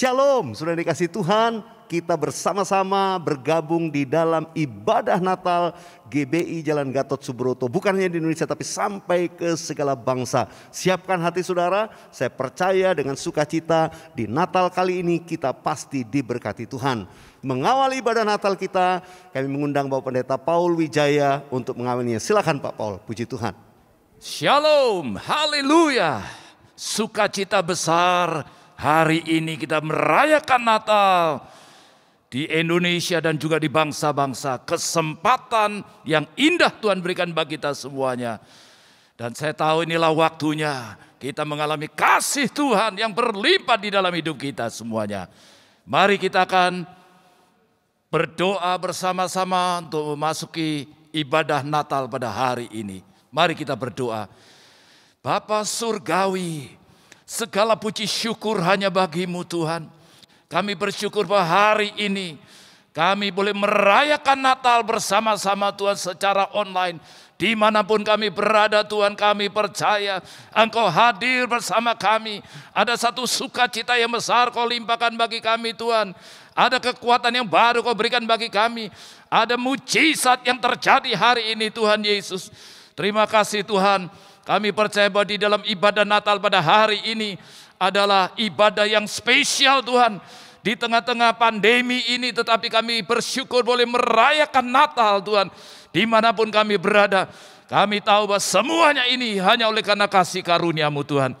Shalom, sudah dikasih Tuhan, kita bersama-sama bergabung di dalam ibadah Natal GBI Jalan Gatot Subroto. Bukan hanya di Indonesia tapi sampai ke segala bangsa. Siapkan hati saudara, saya percaya dengan sukacita di Natal kali ini kita pasti diberkati Tuhan. Mengawali ibadah Natal kita, kami mengundang Bapak Pendeta Paul Wijaya untuk mengawalinya. Silakan Pak Paul, puji Tuhan. Shalom, haleluya, sukacita besar. Hari ini kita merayakan Natal di Indonesia dan juga di bangsa-bangsa. Kesempatan yang indah Tuhan berikan bagi kita semuanya. Dan saya tahu inilah waktunya kita mengalami kasih Tuhan yang berlimpah di dalam hidup kita semuanya. Mari kita akan berdoa bersama-sama untuk memasuki ibadah Natal pada hari ini. Mari kita berdoa. Bapa Surgawi, segala puji syukur hanya bagi-Mu Tuhan. Kami bersyukur bahwa hari ini kami boleh merayakan Natal bersama-sama Tuhan secara online. Dimanapun kami berada Tuhan, kami percaya Engkau hadir bersama kami. Ada satu sukacita yang besar Kau limpahkan bagi kami Tuhan. Ada kekuatan yang baru Kau berikan bagi kami. Ada mujizat yang terjadi hari ini Tuhan Yesus. Terima kasih Tuhan. Kami percaya bahwa di dalam ibadah Natal pada hari ini adalah ibadah yang spesial Tuhan. Di tengah-tengah pandemi ini tetapi kami bersyukur boleh merayakan Natal Tuhan. Dimanapun kami berada, kami tahu bahwa semuanya ini hanya oleh karena kasih karunia-Mu Tuhan.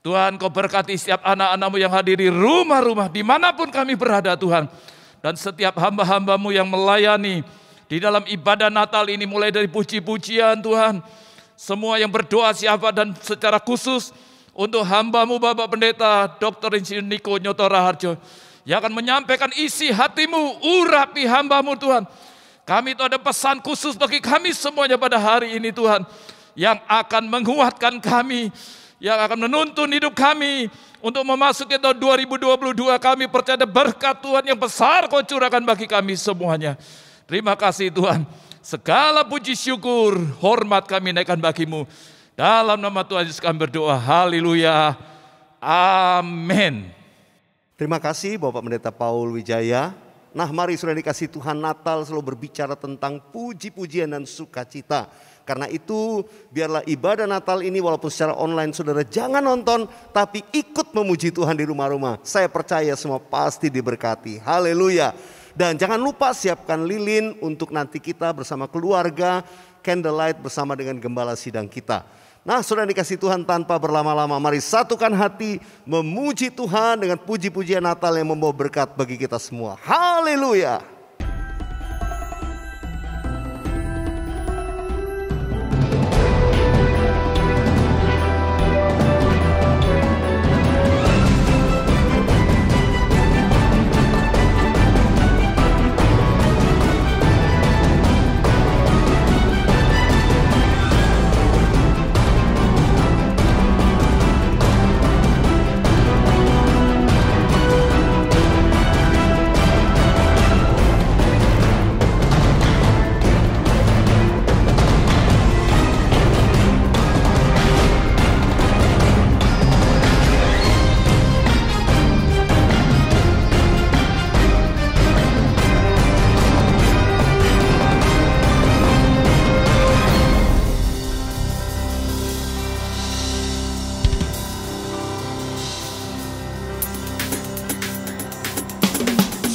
Tuhan Kau berkati setiap anak-anak-Mu yang hadir di rumah-rumah dimanapun kami berada Tuhan. Dan setiap hamba-hamba-Mu yang melayani di dalam ibadah Natal ini mulai dari puji-pujian Tuhan. Semua yang berdoa siapa dan secara khusus untuk hamba-Mu Bapak Pendeta Dr. Insinyur Niko Nyoto Raharjo yang akan menyampaikan isi hati-Mu, urapi hamba-Mu Tuhan. Kami itu ada pesan khusus bagi kami semuanya pada hari ini Tuhan, yang akan menguatkan kami, yang akan menuntun hidup kami untuk memasuki tahun 2022. Kami percaya berkat Tuhan yang besar Kau curahkan bagi kami semuanya. Terima kasih Tuhan. Segala puji syukur, hormat kami naikkan bagi-Mu. Dalam nama Tuhan Yesus kami berdoa. Haleluya. Amin. Terima kasih Bapak Pendeta Paul Wijaya. Nah mari sudah dikasih Tuhan, Natal selalu berbicara tentang puji-pujian dan sukacita. Karena itu biarlah ibadah Natal ini walaupun secara online saudara jangan nonton, tapi ikut memuji Tuhan di rumah-rumah. Saya percaya semua pasti diberkati. Haleluya. Dan jangan lupa siapkan lilin untuk nanti kita bersama keluarga, candlelight bersama dengan gembala sidang kita. Nah sudah dikasih Tuhan, tanpa berlama-lama mari satukan hati memuji Tuhan dengan puji-pujian Natal yang membawa berkat bagi kita semua. Haleluya.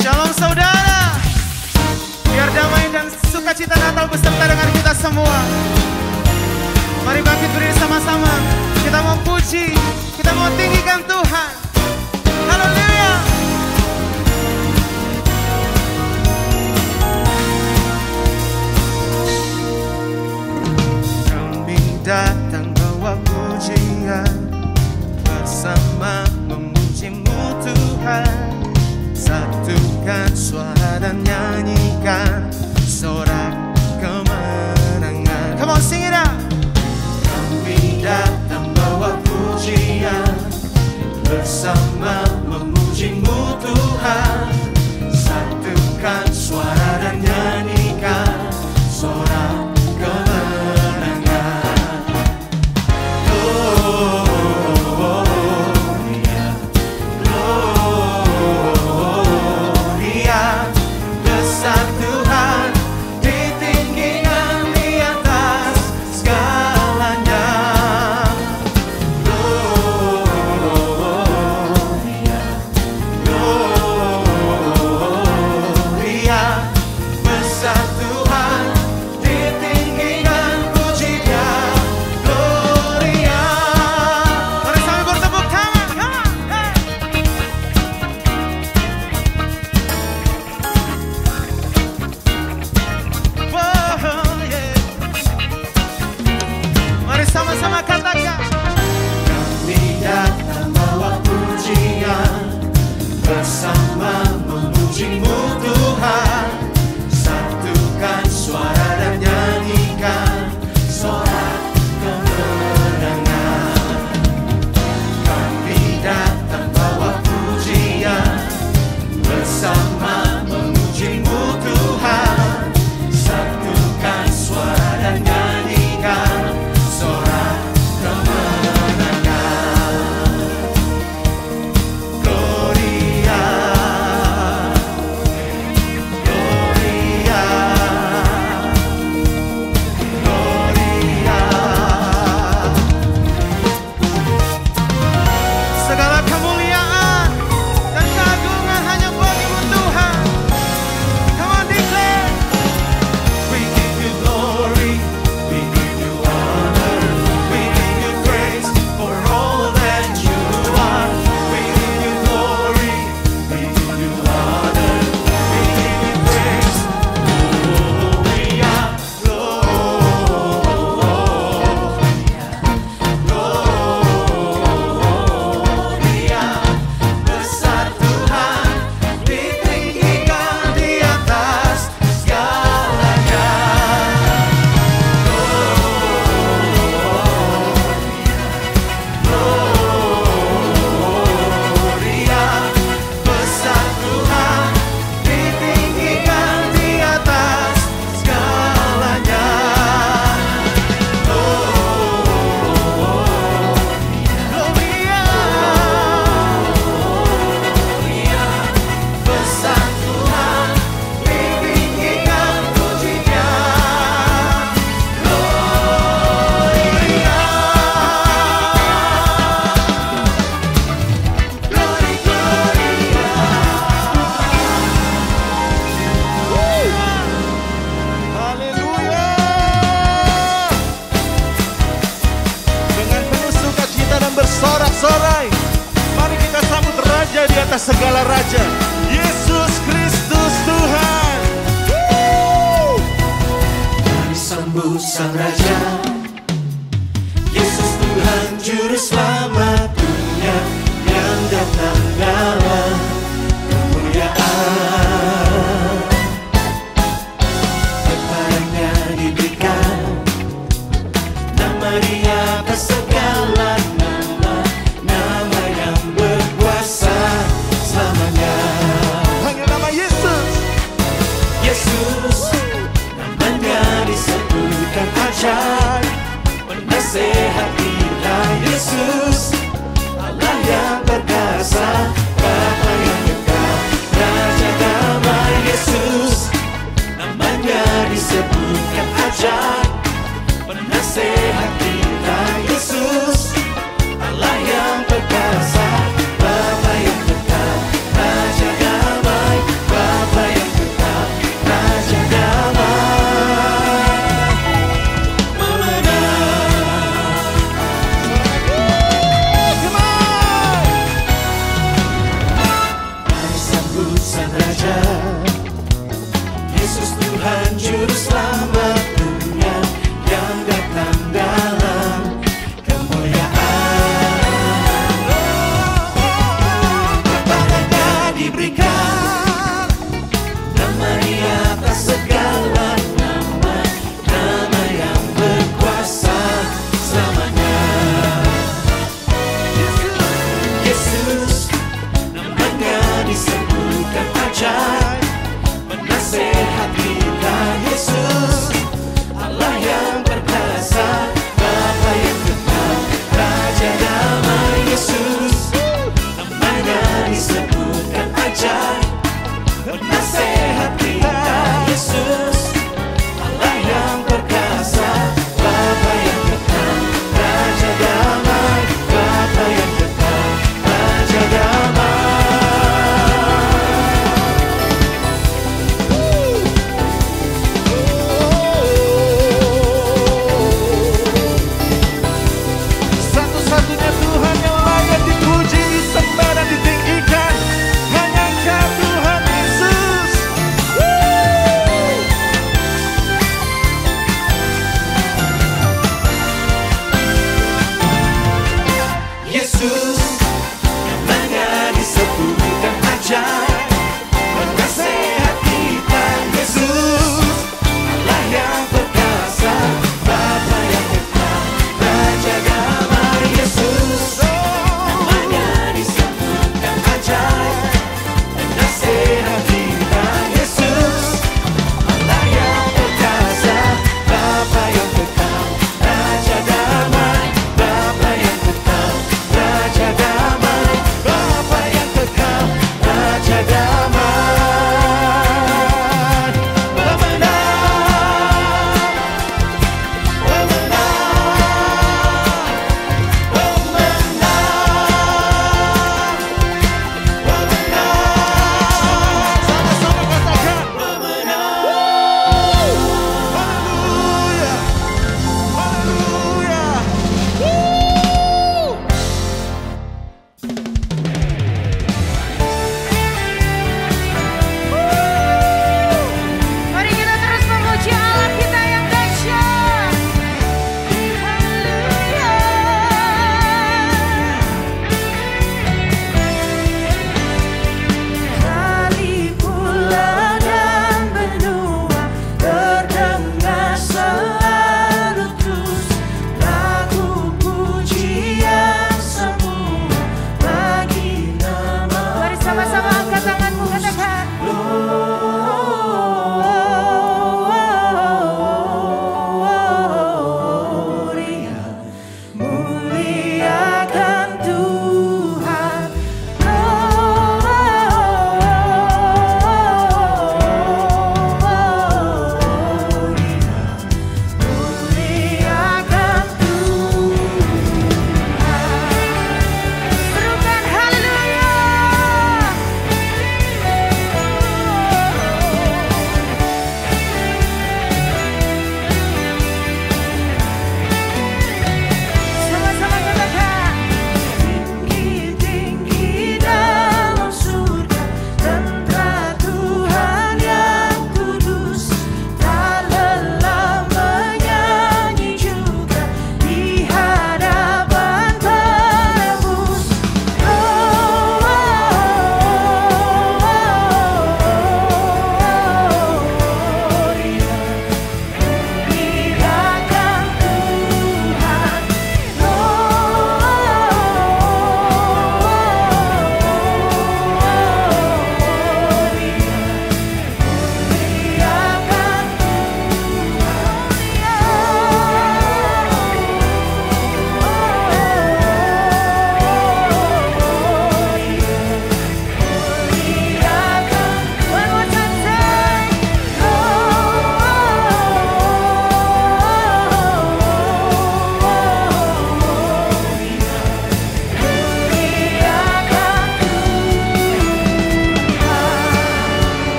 Shalom saudara, biar damai dan sukacita Natal beserta dengan kita semua. Mari bangkit berdiri sama-sama, kita mau puji, kita mau tinggikan Tuhan. Haleluya. Kami datang bawa pujian, bersama memuji-Mu Tuhan. Satukan suara dan nyanyikan sorak kemenangan. Come on, sing it out. Kami datang bawa pujian, bersama sama-sama katakan. Kami datang bawa pujian, bersama memuji-Mu Tuhan. Satukan suara dan nyanyikan sorak kemenangan. Kami datang bawa pujian, bersama memuji-Mu Tuhan. Satukan suara dan nyanyikan sorak kemenangan. Gloria, Gloria, Gloria. Segala kemuliaan dan keagungan hanya bagi-Mu Tuhan. Come on, declare. We give you glory, we give you honor, we give you praise for all that you are. We give you glory, we give you honor, we give you praise. Gloria, Gloria, besar Tuhan, ditinggikan di atas segalanya. Gloria, besar Tuhan, ditinggikan di atas segalanya. Gloria, besar Tuhan, ditinggikan pujinya. Gloria, Glory, Gloria. Haleluya. Dengan penuh sukacita dan bersorak-sorai, mari kita sambut Raja di atas segala raja, Yesus Kristus Tuhan. Mari sambut Sang Raja, Yesus Tuhan Juru Selamat dunia yang datang dalam kemuliaan. Kepadanya diberikan nama di atas segala nama, nama yang berkuasa selamanya. Hanya nama Yesus. Yesus, namanya disebutkan ajaib, penasehat kita. Yesus, Allah yang perkasa, Bapa yang kekal, Raja damai. Yesus, namanya disebutkan ajaib, penasehat kita. Yesus, Allah yang perkasa, Bapa yang kekal, Raja damai. Bapa yang kekal, Raja damai. Memenang. Mari sambut Sang Raja, Yesus Tuhan Juru Selamat dunia yang datang dalam kemuliaan. Kepadanya diberikan nama di atas segala nama, nama yang berkuasa selamanya. Yesus, namanya disebutkan ajaib, penasehat kita. Yesus,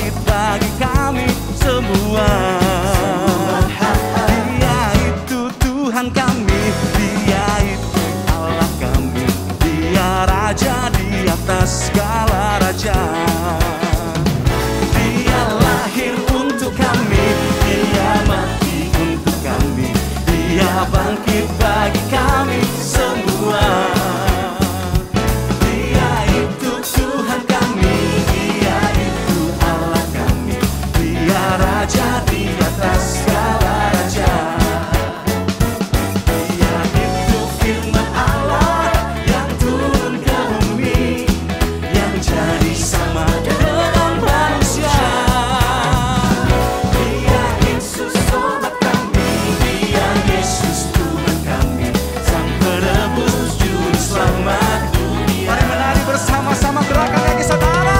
bangkit bagi kami semua. Dia itu Tuhan kami, Dia itu Allah kami, Dia Raja di atas segala raja. Dia lahir untuk kami, Dia mati untuk kami, Dia bangkit bagi kami semua. Dia itu Tuhan kami, Dia itu Allah kami, Dia Raja di atas segala raja. Dia itu firman Allah yang turun ke bumi, yang jadi sama dengan manusia. Dia Yesus sobat kami, Dia Yesus Tuhan kami, Sang Penebus Juru Selamat dunia. Mari menari bersama-sama, gerakan kaki saudara.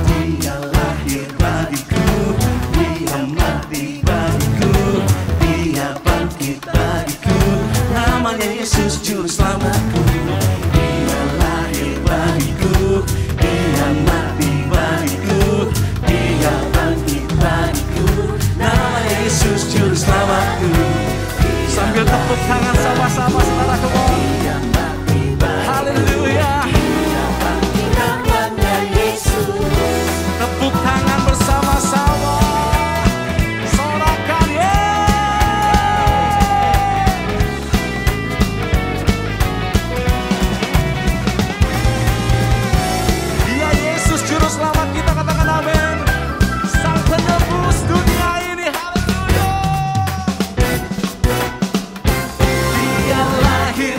Dia lahir bagiku, Dia mati bagiku, Dia bangkit bagiku, namanya Yesus Juru Selamatku. Dia lahir bagiku, Dia mati bagiku, Dia bangkit bagiku, namanya Yesus Juru Selamatku. Sambil tepuk tangan sama-sama saudara, come on. Haleluya. Tepuk tangan bersama-sama, sorakan Dia Yesus Juru Selamat kita, katakan amin. Sang Penebus dunia ini, haleluya. Dia lahir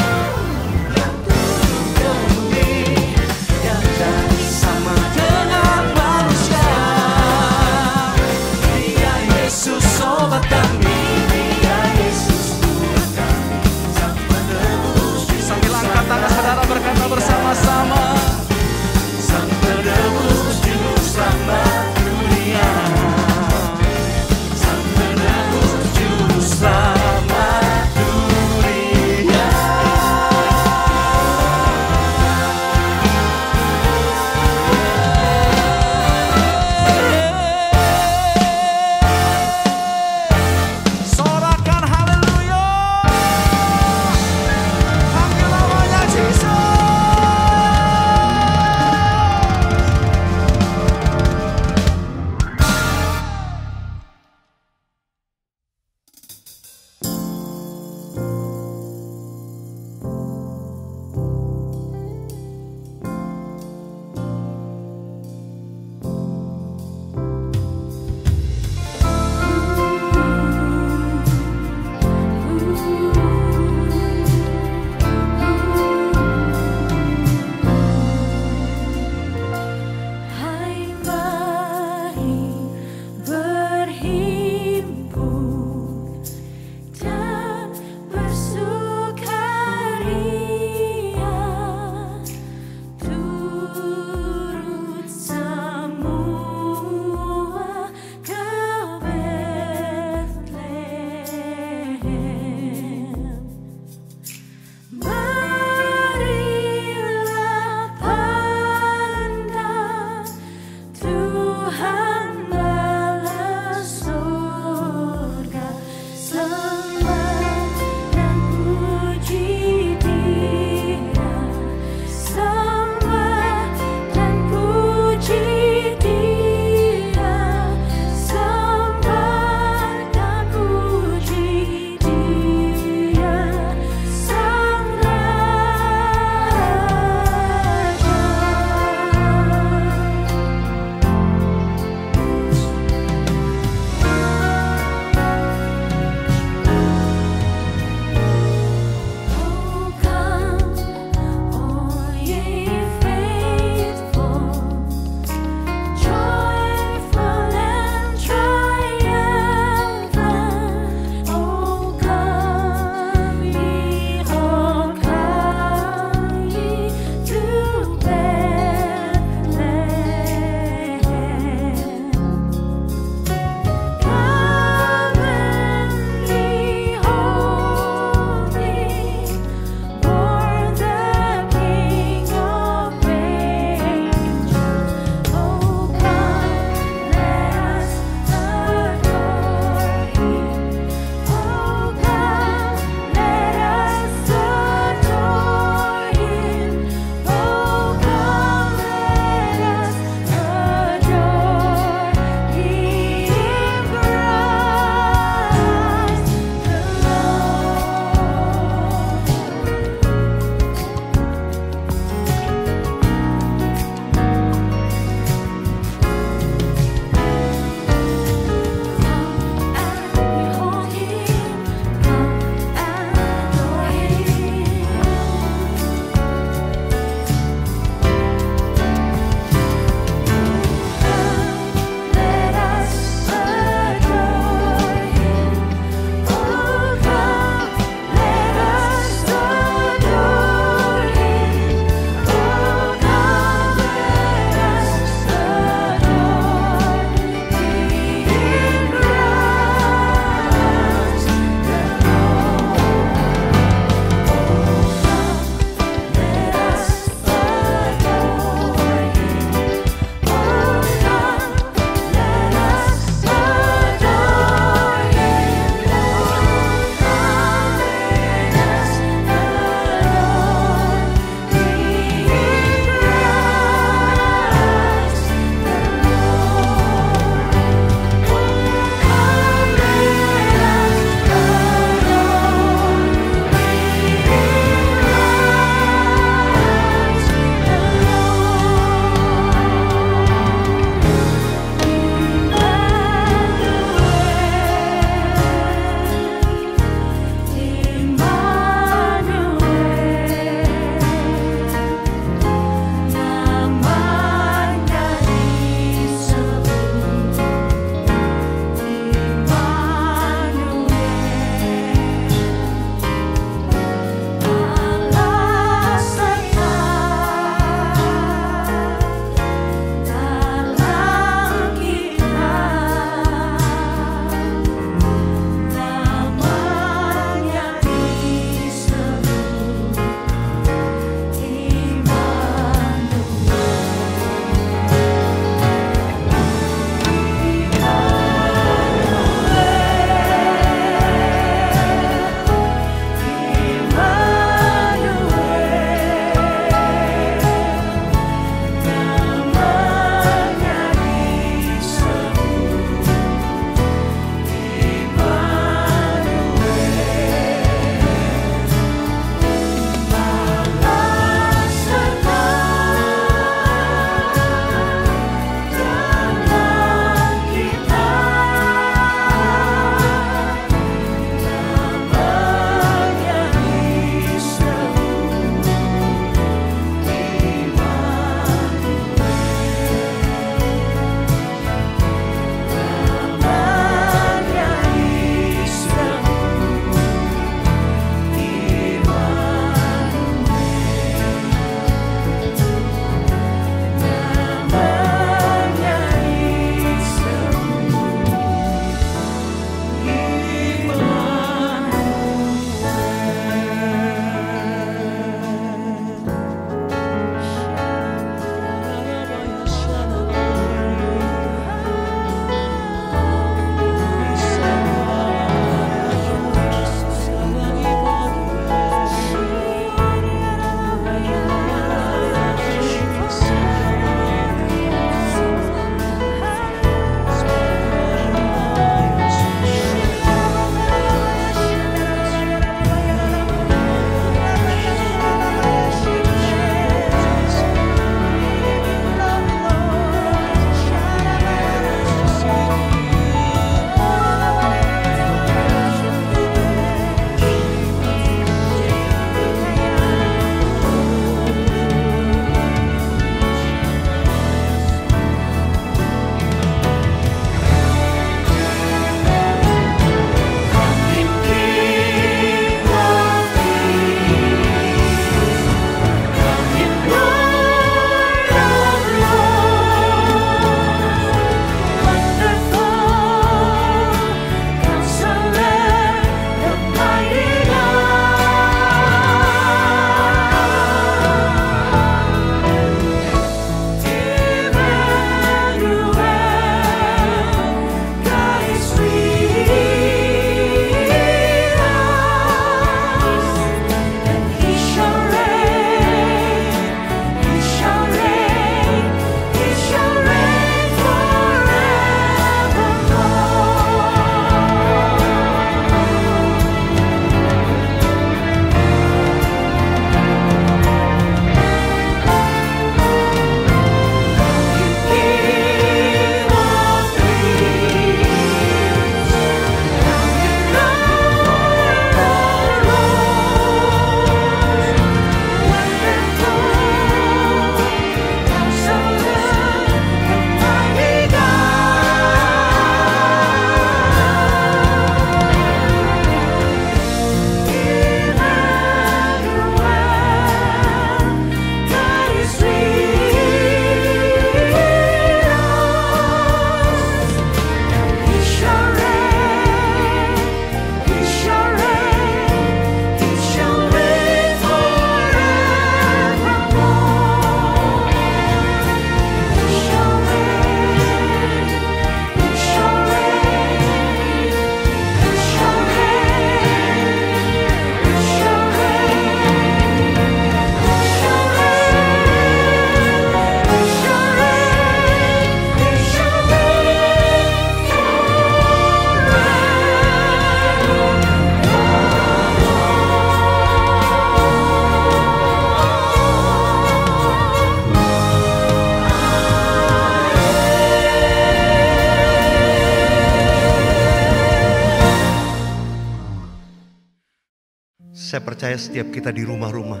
percaya setiap kita di rumah-rumah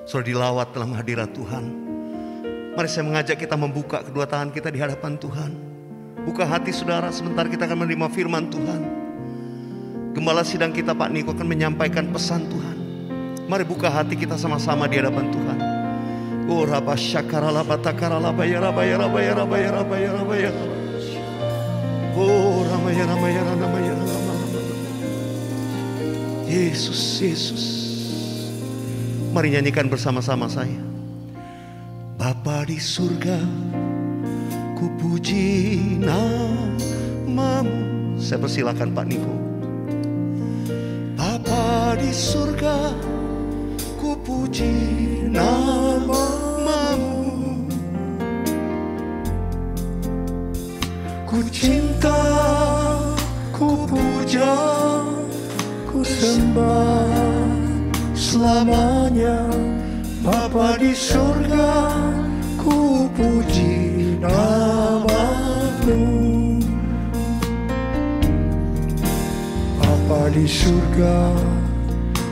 sudah dilawat dalam hadirat Tuhan. Mari saya mengajak kita membuka kedua tangan kita di hadapan Tuhan. Buka hati saudara, sebentar kita akan menerima firman Tuhan. Gembala sidang kita Pak Niko akan menyampaikan pesan Tuhan. Mari buka hati kita sama-sama di hadapan Tuhan. Oh raba syakarala batakarala bayara bayara bayara bayara bayara bayara. Oh ramaya ramaya ramaya ramaya. Yesus, Yesus. Mari nyanyikan bersama-sama saya. Bapa di surga, ku puji namamu. Saya persilakan Pak Niko. Bapa di surga, ku puji namamu. Ku cinta, ku puja, ku sembah selamanya. Bapa di surga, ku puji namamu. Bapa di surga,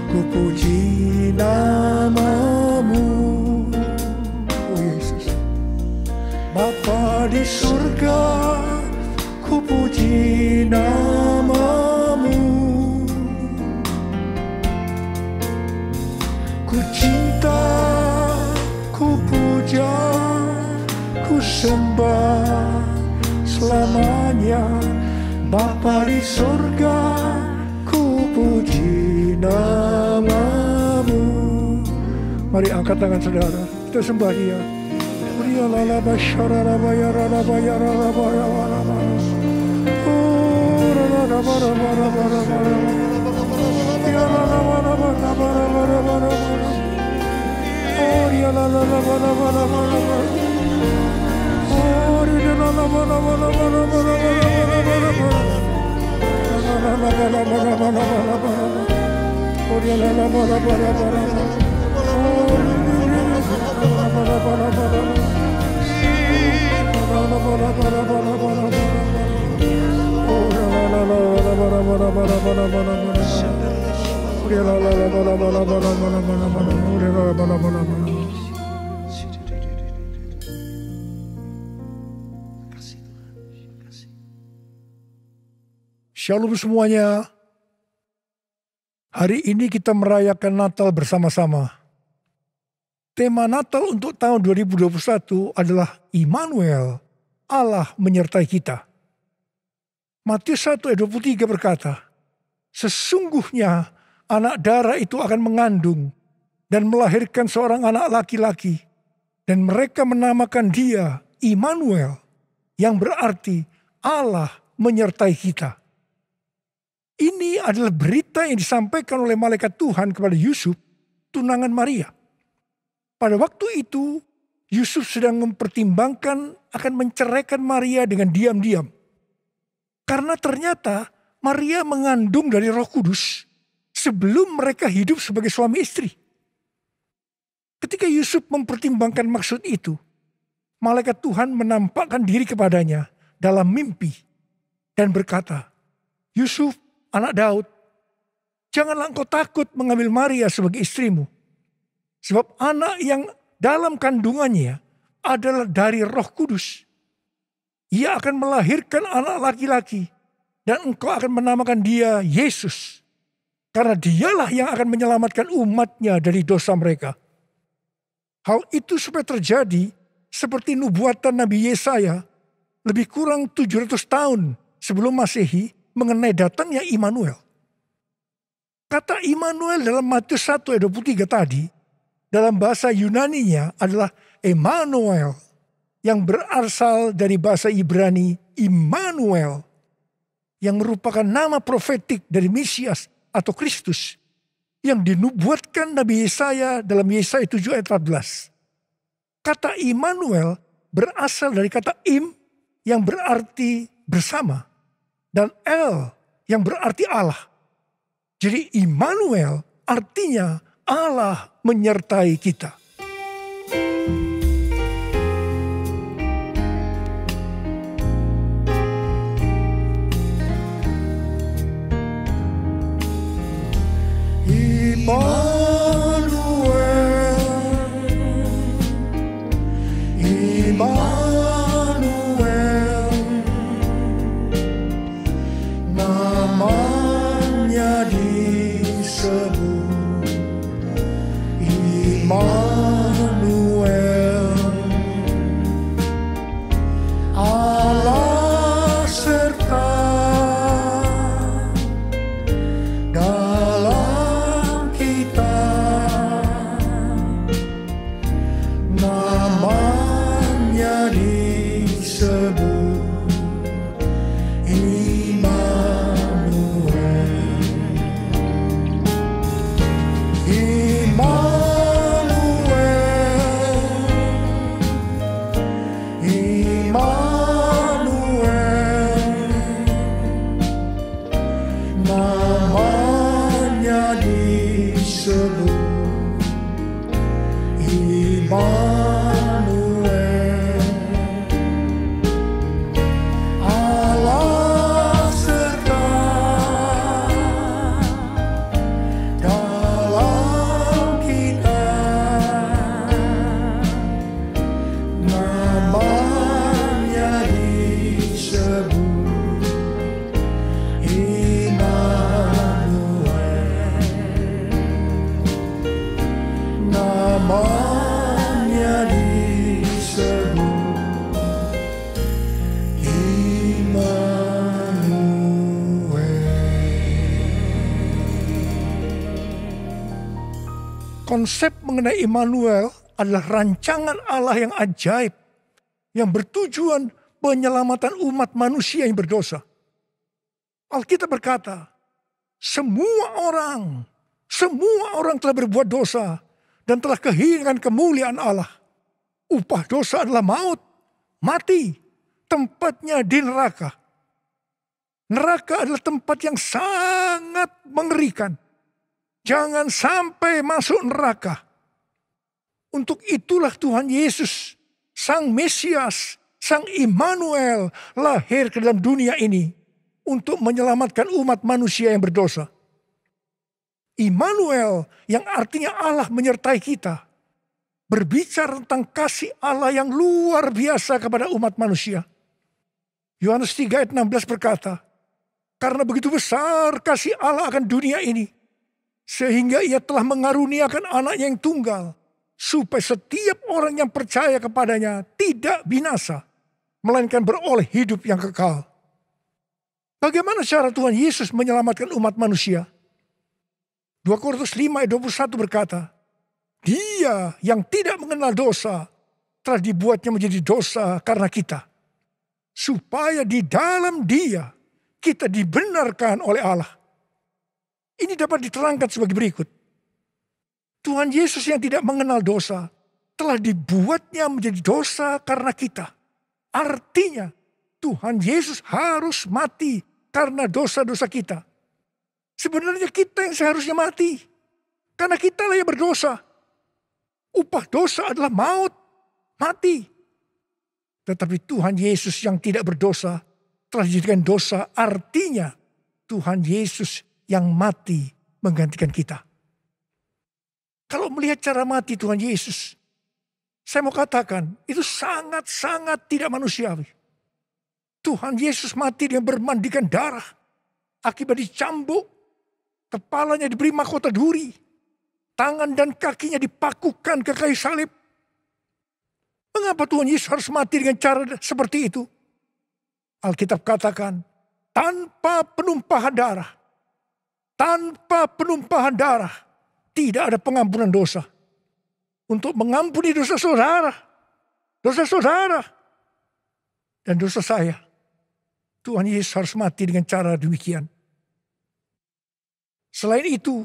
ku puji namamu. Oh Yesus. Bapa di surga, ku puji namamu. Ku cinta, ku puja, ku sembah selamanya. Bapa di surga, ku puji namamu. Mari angkat tangan saudara, kita sembah Dia. Shalom semuanya. Hari ini kita merayakan Natal bersama-sama. Tema Natal untuk tahun 2021 adalah Immanuel, Allah menyertai kita. Matius 1 ayat 23 berkata, sesungguhnya anak darah itu akan mengandung dan melahirkan seorang anak laki-laki, dan mereka menamakan dia Immanuel, yang berarti Allah menyertai kita. Ini adalah berita yang disampaikan oleh malaikat Tuhan kepada Yusuf, tunangan Maria. Pada waktu itu, Yusuf sedang mempertimbangkan akan menceraikan Maria dengan diam-diam. Karena ternyata Maria mengandung dari Roh Kudus sebelum mereka hidup sebagai suami istri. Ketika Yusuf mempertimbangkan maksud itu, malaikat Tuhan menampakkan diri kepadanya dalam mimpi dan berkata, Yusuf, anak Daud, janganlah engkau takut mengambil Maria sebagai istrimu. Sebab anak yang dalam kandungannya adalah dari Roh Kudus. Ia akan melahirkan anak laki-laki, dan engkau akan menamakan dia Yesus. Karena dialah yang akan menyelamatkan umatnya dari dosa mereka. Hal itu supaya terjadi seperti nubuatan Nabi Yesaya lebih kurang 700 tahun sebelum Masehi mengenai datangnya Immanuel. Kata Immanuel dalam Matius 1 ayat 23 tadi, dalam bahasa Yunaninya adalah Emmanuel, yang berasal dari bahasa Ibrani Immanuel, yang merupakan nama profetik dari Mesias atau Kristus, yang dinubuatkan Nabi Yesaya dalam Yesaya 7 ayat 14. Kata Immanuel berasal dari kata Im, yang berarti bersama, dan El, yang berarti Allah. Jadi Immanuel artinya Allah menyertai kita. Immanuel, disebut Immanuel. Namanya disebut Immanuel. Allah serta dalam kita, namanya disebut namanya disebut Immanuel. Konsep mengenai Immanuel adalah rancangan Allah yang ajaib yang bertujuan penyelamatan umat manusia yang berdosa. Alkitab berkata, semua orang telah berbuat dosa dan telah kehilangan kemuliaan Allah. Upah dosa adalah maut, mati, tempatnya di neraka. Neraka adalah tempat yang sangat mengerikan. Jangan sampai masuk neraka. Untuk itulah Tuhan Yesus, Sang Mesias, Sang Immanuel lahir ke dalam dunia ini untuk menyelamatkan umat manusia yang berdosa. Immanuel yang artinya Allah menyertai kita, berbicara tentang kasih Allah yang luar biasa kepada umat manusia. Yohanes 3 ayat 16 berkata, karena begitu besar kasih Allah akan dunia ini, sehingga ia telah mengaruniakan anaknya yang tunggal, supaya setiap orang yang percaya kepadanya tidak binasa, melainkan beroleh hidup yang kekal. Bagaimana cara Tuhan Yesus menyelamatkan umat manusia? 2 Korintus 5 ayat 21 berkata, Dia yang tidak mengenal dosa telah dibuatnya menjadi dosa karena kita, supaya di dalam Dia kita dibenarkan oleh Allah. Ini dapat diterangkan sebagai berikut. Tuhan Yesus yang tidak mengenal dosa telah dibuatnya menjadi dosa karena kita. Artinya Tuhan Yesus harus mati karena dosa-dosa kita. Sebenarnya kita yang seharusnya mati. Karena kita lah yang berdosa. Upah dosa adalah maut, mati. Tetapi Tuhan Yesus yang tidak berdosa telah dijadikan dosa. Artinya Tuhan Yesus yang mati menggantikan kita. Kalau melihat cara mati Tuhan Yesus, saya mau katakan itu sangat-sangat tidak manusiawi. Tuhan Yesus mati dengan bermandikan darah. Akibat dicambuk. Kepalanya diberi mahkota duri. Tangan dan kakinya dipakukan ke kayu salib. Mengapa Tuhan Yesus harus mati dengan cara seperti itu? Alkitab katakan, tanpa penumpahan darah. Tanpa penumpahan darah. Tidak ada pengampunan dosa. Untuk mengampuni dosa saudara. Dosa saudara. Dan dosa saya. Tuhan Yesus harus mati dengan cara demikian. Selain itu,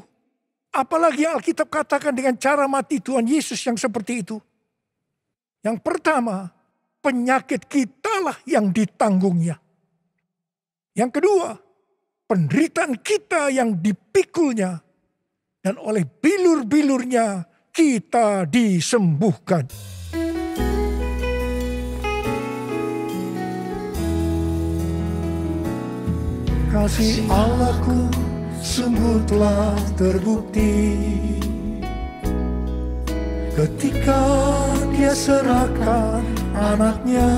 apalagi yang Alkitab katakan dengan cara mati Tuhan Yesus yang seperti itu? Yang pertama, penyakit kitalah yang ditanggungnya. Yang kedua, penderitaan kita yang dipikulnya. Dan oleh bilur-bilurnya kita disembuhkan. Kasih Allahku sungguh telah terbukti ketika Dia serahkan anaknya.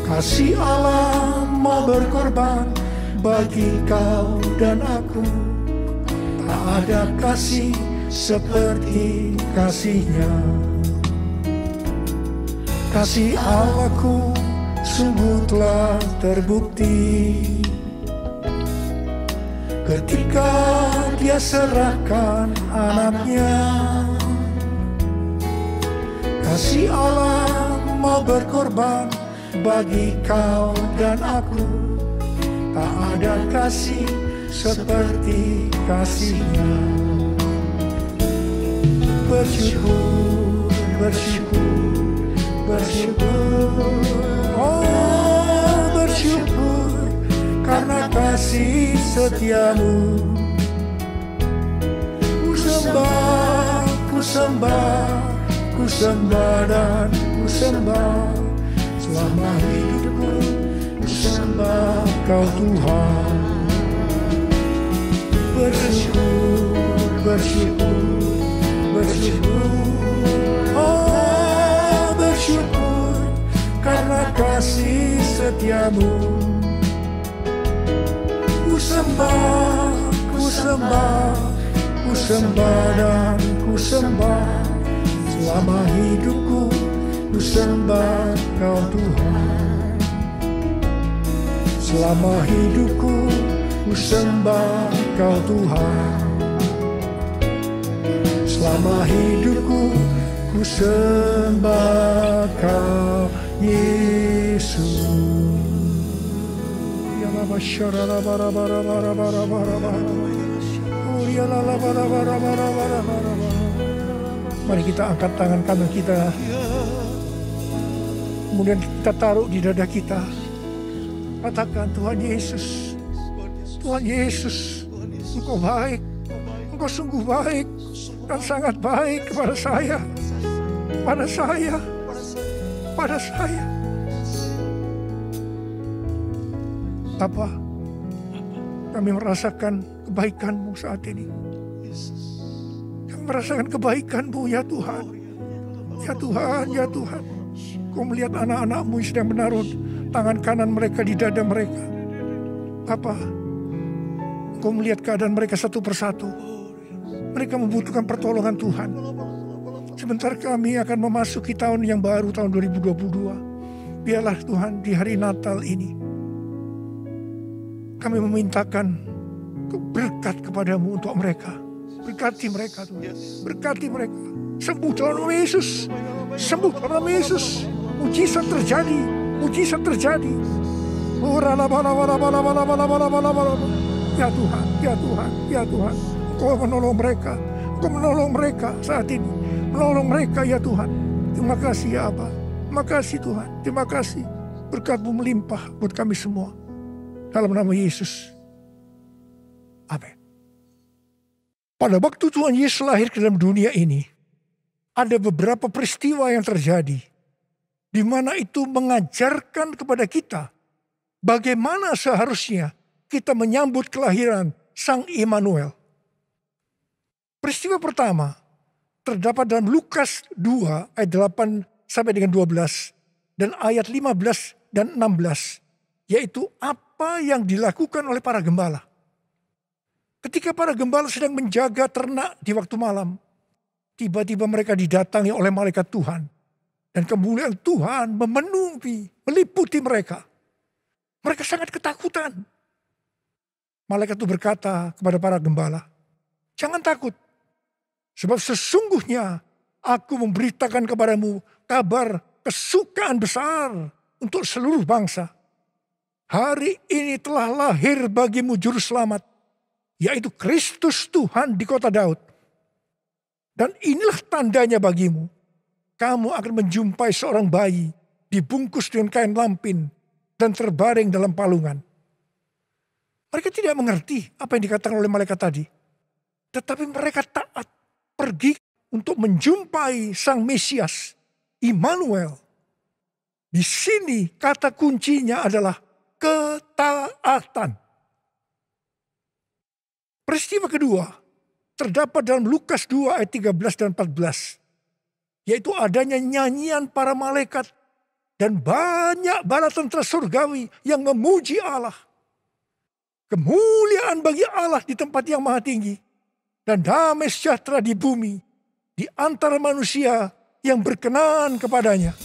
Kasih Allah mau berkorban bagi kau dan aku. Tak ada kasih seperti kasih-Nya. Kasih Allahku sungguh telah terbukti ketika Dia serahkan anaknya. Kasih Allah mau berkorban bagi kau dan aku. Tak ada kasih seperti kasih-Nya. Bersyukur, bersyukur, bersyukur. Oh, bersyukur karena kasih setiamu. Ku sembah, ku sembah, ku sembah dan ku sembah. Selama hidupku ku sembah kau Tuhan. Bersyukur, bersyukur, bersyukur. Oh, bersyukur karena kasih setiamu. Ku sembah, ku sembah, ku sembah dan ku sembah. Selama hidupku ku sembah kau Tuhan. Selama hidupku ku sembah kau Tuhan. Selama hidupku ku sembah kau Yesus. Ya Bapa syarala bara bara bara bara bara bara. Ya la la bara bara bara bara bara. Mari kita angkat tangan kanan kita. Kemudian kita taruh di dada kita. Katakan, Tuhan Yesus, Tuhan Yesus, Engkau baik, Engkau sungguh baik dan sangat baik kepada saya, pada saya, pada saya. Bapa, kami merasakan kebaikan-Mu saat ini. Kami merasakan kebaikan-Mu ya Tuhan. Ya Tuhan, ya Tuhan. Kau melihat anak-anak-Mu yang sedang menaruh tangan kanan mereka di dada mereka. Bapa, Kau melihat keadaan mereka satu persatu. Mereka membutuhkan pertolongan Tuhan. Sebentar kami akan memasuki tahun yang baru, tahun 2022. Biarlah Tuhan di hari Natal ini, kami memintakan berkat kepadamu untuk mereka. Berkati mereka Tuhan. Berkati mereka. Sembuh dalam nama Yesus. Sembuh dalam nama Yesus. Mujizat terjadi. Mujizat terjadi. Ya Tuhan, ya Tuhan, ya Tuhan. Kau menolong mereka. Kau menolong mereka saat ini. Menolong mereka ya Tuhan. Terima kasih ya Abba. Terima kasih Tuhan. Terima kasih. Berkat-Mu melimpah buat kami semua. Dalam nama Yesus. Amin. Pada waktu Tuhan Yesus lahir ke dalam dunia ini, ada beberapa peristiwa yang terjadi, di mana itu mengajarkan kepada kita bagaimana seharusnya kita menyambut kelahiran Sang Immanuel. Peristiwa pertama terdapat dalam Lukas 2 ayat 8 sampai dengan 12 dan ayat 15 dan 16, yaitu apa yang dilakukan oleh para gembala. Ketika para gembala sedang menjaga ternak di waktu malam, tiba-tiba mereka didatangi oleh malaikat Tuhan. Dan kemuliaan Tuhan memenuhi, meliputi mereka. Mereka sangat ketakutan. Malaikat itu berkata kepada para gembala, jangan takut. Sebab sesungguhnya aku memberitakan kepadamu kabar kesukaan besar untuk seluruh bangsa. Hari ini telah lahir bagimu juru selamat, yaitu Kristus Tuhan di kota Daud. Dan inilah tandanya bagimu. Kamu akan menjumpai seorang bayi dibungkus dengan kain lampin dan terbaring dalam palungan. Mereka tidak mengerti apa yang dikatakan oleh malaikat tadi. Tetapi mereka taat pergi untuk menjumpai Sang Mesias, Immanuel. Di sini kata kuncinya adalah ketaatan. Peristiwa kedua terdapat dalam Lukas 2 ayat 13 dan 14. Yaitu adanya nyanyian para malaikat dan banyak bala tentara surgawi yang memuji Allah. Kemuliaan bagi Allah di tempat yang maha tinggi. Dan damai sejahtera di bumi di antara manusia yang berkenan kepadanya.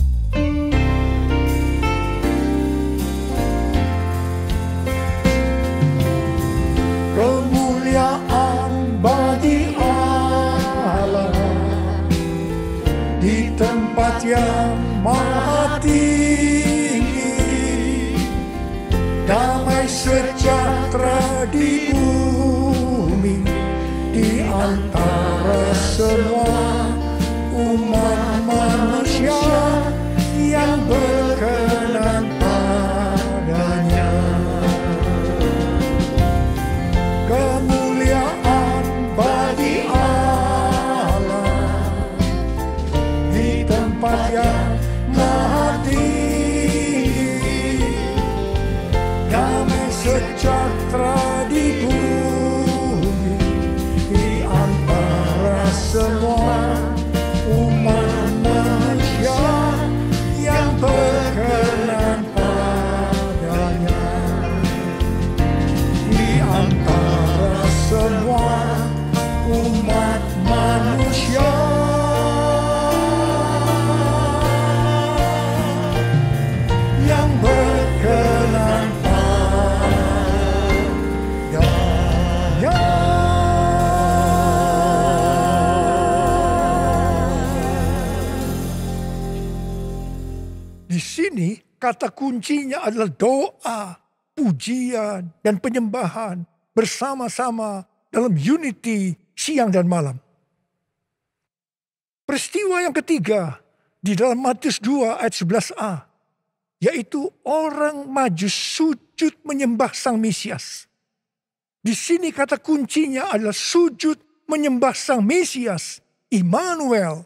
Kemuliaan bagi Allah di tempat yang maha tinggi, damai sejahtera di bumi, di antara semua umat manusia yang berkenan padanya. Kemuliaan bagi Allah di tempat yang maha tinggi, damai sejahtera di bumi, di antara semua umat manusia yang berkenan padanya. Di antara semua umat manusia yang berkenan padanya. Di sini kata kuncinya adalah doa, pujian, dan penyembahan bersama-sama dalam unity siang dan malam. Peristiwa yang ketiga di dalam Matius 2 ayat 11a, yaitu orang Majus sujud menyembah Sang Mesias. Di sini kata kuncinya adalah sujud menyembah Sang Mesias, Immanuel.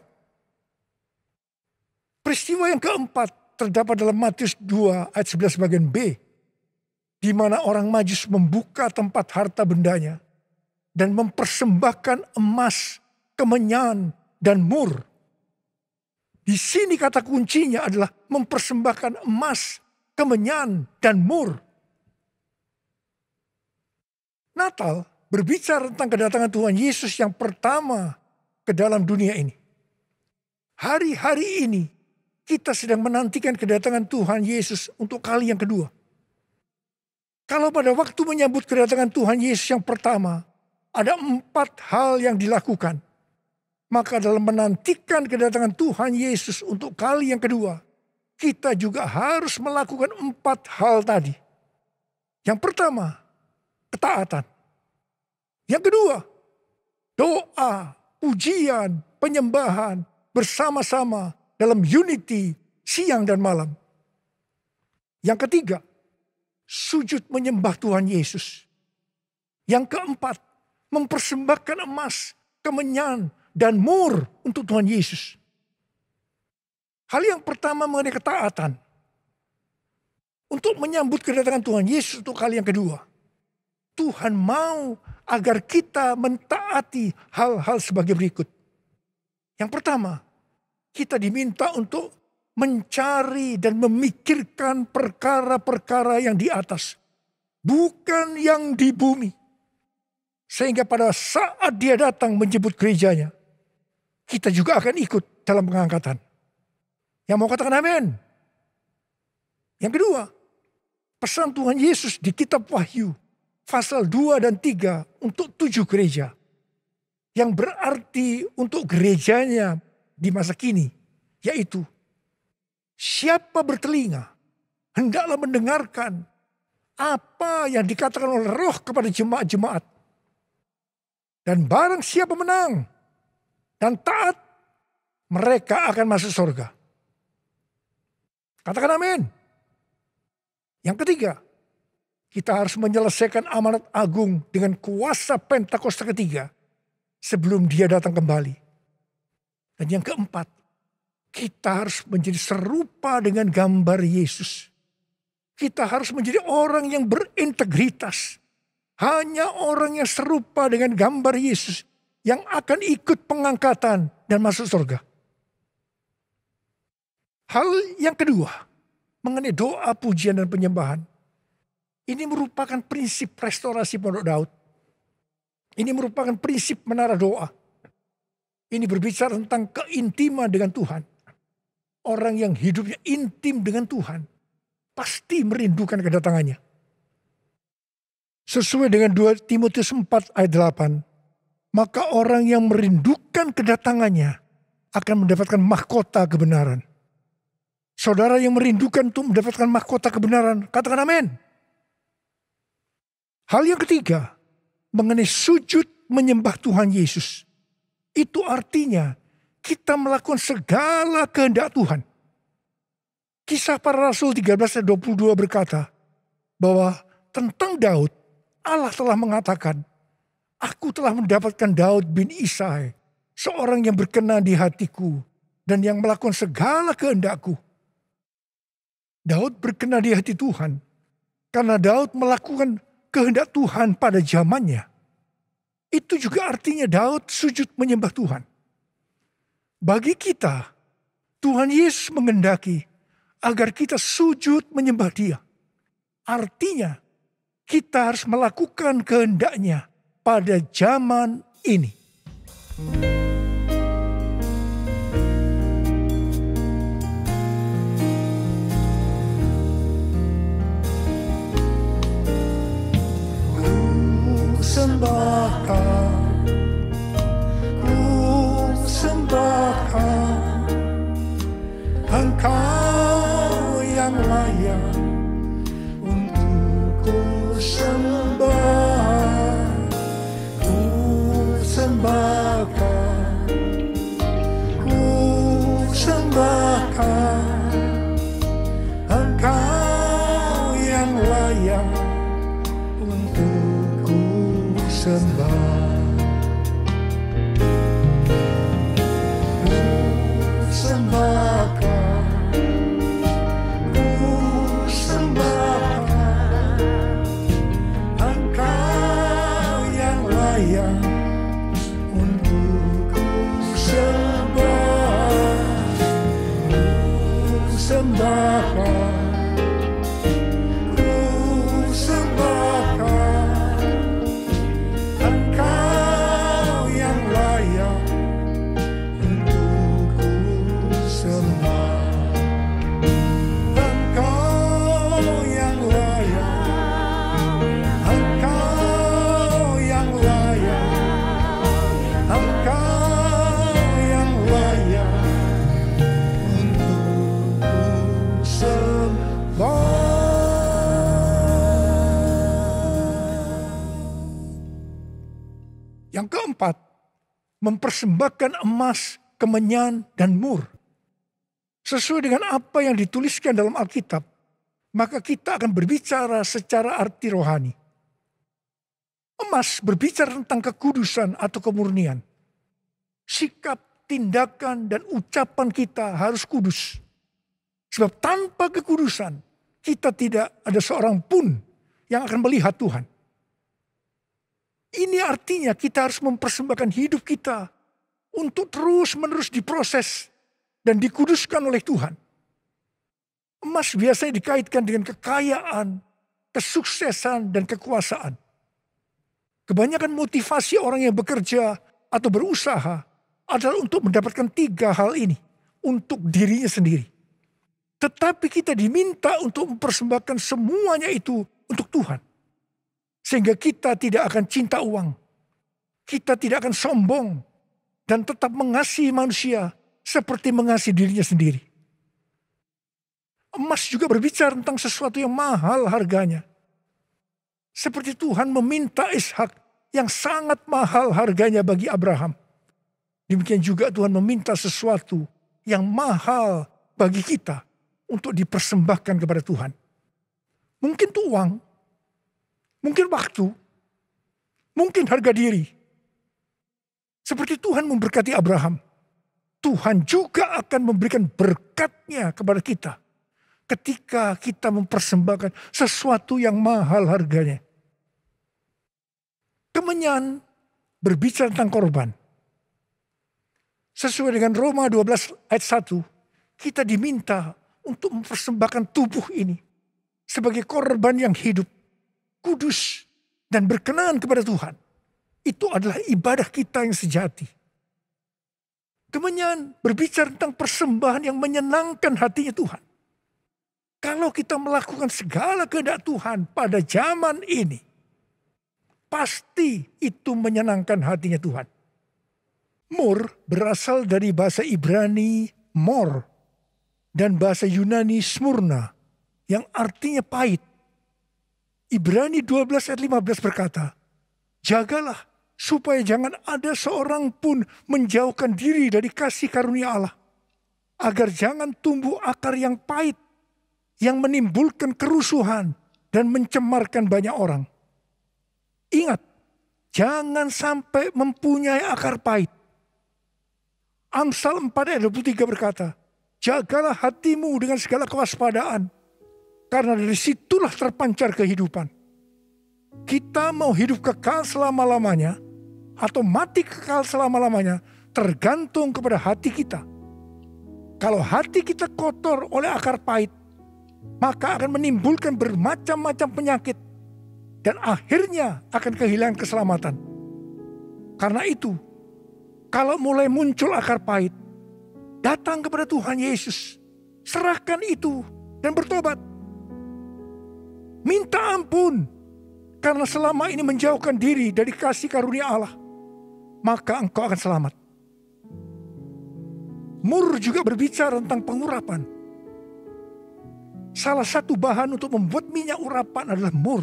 Peristiwa yang keempat terdapat dalam Matius 2 ayat 11 bagian B, di mana orang Majus membuka tempat harta bendanya dan mempersembahkan emas, kemenyan, dan mur. Di sini kata kuncinya adalah mempersembahkan emas, kemenyan, dan mur. Natal berbicara tentang kedatangan Tuhan Yesus yang pertama ke dalam dunia ini. Hari-hari ini kita sedang menantikan kedatangan Tuhan Yesus untuk kali yang kedua. Kalau pada waktu menyambut kedatangan Tuhan Yesus yang pertama, ada 4 hal yang dilakukan. Maka dalam menantikan kedatangan Tuhan Yesus untuk kali yang kedua, kita juga harus melakukan 4 hal tadi. Yang pertama, ketaatan. Yang kedua, doa, pujian, penyembahan bersama-sama dalam unity siang dan malam. Yang ketiga, sujud menyembah Tuhan Yesus. Yang keempat, mempersembahkan emas, kemenyan, dan mur untuk Tuhan Yesus. Hal yang pertama mengenai ketaatan. Untuk menyambut kedatangan Tuhan Yesus untuk kali yang kedua. Tuhan mau agar kita mentaati hal-hal sebagai berikut. Yang pertama, kita diminta untuk mencari dan memikirkan perkara-perkara yang di atas. Bukan yang di bumi. Sehingga pada saat dia datang menjemput gerejanya, kita juga akan ikut dalam pengangkatan. Yang mau katakan amin? Yang kedua, pesan Tuhan Yesus di kitab Wahyu, pasal 2 dan 3 untuk 7 gereja. Yang berarti untuk gerejanya di masa kini, yaitu siapa bertelinga hendaklah mendengarkan apa yang dikatakan oleh Roh kepada jemaat-jemaat. Dan barang siapa menang dan taat, mereka akan masuk surga. Katakan amin. Yang ketiga, kita harus menyelesaikan amanat agung dengan kuasa Pentakosta ketiga sebelum dia datang kembali. Dan yang keempat, kita harus menjadi serupa dengan gambar Yesus. Kita harus menjadi orang yang berintegritas. Hanya orang yang serupa dengan gambar Yesus yang akan ikut pengangkatan dan masuk surga. Hal yang kedua, mengenai doa, pujian, dan penyembahan. Ini merupakan prinsip restorasi Pondok Daud. Ini merupakan prinsip menara doa. Ini berbicara tentang keintiman dengan Tuhan. Orang yang hidupnya intim dengan Tuhan pasti merindukan kedatangannya. Sesuai dengan 2 Timotius 4 ayat 8. Maka orang yang merindukan kedatangannya akan mendapatkan mahkota kebenaran. Saudara yang merindukan untuk mendapatkan mahkota kebenaran, katakan amin. Hal yang ketiga, mengenai sujud menyembah Tuhan Yesus. Itu artinya kita melakukan segala kehendak Tuhan. Kisah Para Rasul 13 ayat 22 berkata bahwa tentang Daud, Allah telah mengatakan, aku telah mendapatkan Daud bin Isai, seorang yang berkenan di hatiku dan yang melakukan segala kehendakku. Daud berkenan di hati Tuhan karena Daud melakukan kehendak Tuhan pada zamannya. Itu juga artinya Daud sujud menyembah Tuhan. Bagi kita, Tuhan Yesus mengendaki agar kita sujud menyembah Dia. Artinya, kita harus melakukan kehendaknya pada zaman ini. Ku sembahkan Engkau yang layak untuk ku sembah. Ku sembahkan, ku sembahkan Engkau yang layak untuk ku sembah. Yang keempat, mempersembahkan emas, kemenyan, dan mur. Sesuai dengan apa yang dituliskan dalam Alkitab, maka kita akan berbicara secara arti rohani. Emas berbicara tentang kekudusan atau kemurnian. Sikap, tindakan, dan ucapan kita harus kudus. Sebab tanpa kekudusan, kita tidak ada seorang pun yang akan melihat Tuhan. Ini artinya kita harus mempersembahkan hidup kita untuk terus-menerus diproses dan dikuduskan oleh Tuhan. Emas biasanya dikaitkan dengan kekayaan, kesuksesan, dan kekuasaan. Kebanyakan motivasi orang yang bekerja atau berusaha adalah untuk mendapatkan 3 hal ini untuk dirinya sendiri. Tetapi kita diminta untuk mempersembahkan semuanya itu untuk Tuhan. Sehingga kita tidak akan cinta uang. Kita tidak akan sombong. Dan tetap mengasihi manusia seperti mengasihi dirinya sendiri. Emas juga berbicara tentang sesuatu yang mahal harganya. Seperti Tuhan meminta Ishak yang sangat mahal harganya bagi Abraham. Demikian juga Tuhan meminta sesuatu yang mahal bagi kita untuk dipersembahkan kepada Tuhan. Mungkin itu uang. Mungkin waktu, mungkin harga diri. Seperti Tuhan memberkati Abraham, Tuhan juga akan memberikan berkat-Nya kepada kita ketika kita mempersembahkan sesuatu yang mahal harganya. Kemenyan berbicara tentang korban. Sesuai dengan Roma 12 ayat 1, kita diminta untuk mempersembahkan tubuh ini sebagai korban yang hidup, kudus, dan berkenan kepada Tuhan. Itu adalah ibadah kita yang sejati. Kemenyan berbicara tentang persembahan yang menyenangkan hatinya Tuhan. Kalau kita melakukan segala kehendak Tuhan pada zaman ini, pasti itu menyenangkan hatinya Tuhan. Mur berasal dari bahasa Ibrani mor dan bahasa Yunani smurna yang artinya pahit. Ibrani 12 ayat 15 berkata, jagalah supaya jangan ada seorang pun menjauhkan diri dari kasih karunia Allah, agar jangan tumbuh akar yang pahit yang menimbulkan kerusuhan dan mencemarkan banyak orang. Ingat, jangan sampai mempunyai akar pahit. Amsal 4 ayat 23 berkata, jagalah hatimu dengan segala kewaspadaan, karena dari situlah terpancar kehidupan. Kita mau hidup kekal selama-lamanya, atau mati kekal selama-lamanya, tergantung kepada hati kita. Kalau hati kita kotor oleh akar pahit, maka akan menimbulkan bermacam-macam penyakit, dan akhirnya akan kehilangan keselamatan. Karena itu, kalau mulai muncul akar pahit, datang kepada Tuhan Yesus, serahkan itu dan bertobat. Minta ampun, karena selama ini menjauhkan diri dari kasih karunia Allah, maka engkau akan selamat. Mur juga berbicara tentang pengurapan. Salah satu bahan untuk membuat minyak urapan adalah mur.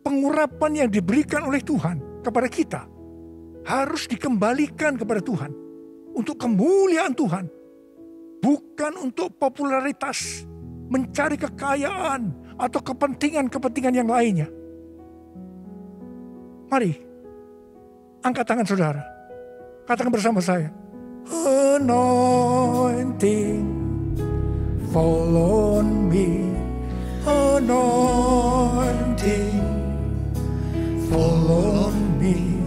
Pengurapan yang diberikan oleh Tuhan kepada kita harus dikembalikan kepada Tuhan untuk kemuliaan Tuhan, bukan untuk popularitas, mencari kekayaan atau kepentingan-kepentingan yang lainnya. Mari, angkat tangan saudara, katakan bersama saya, anointing fall on me, anointing fall on me.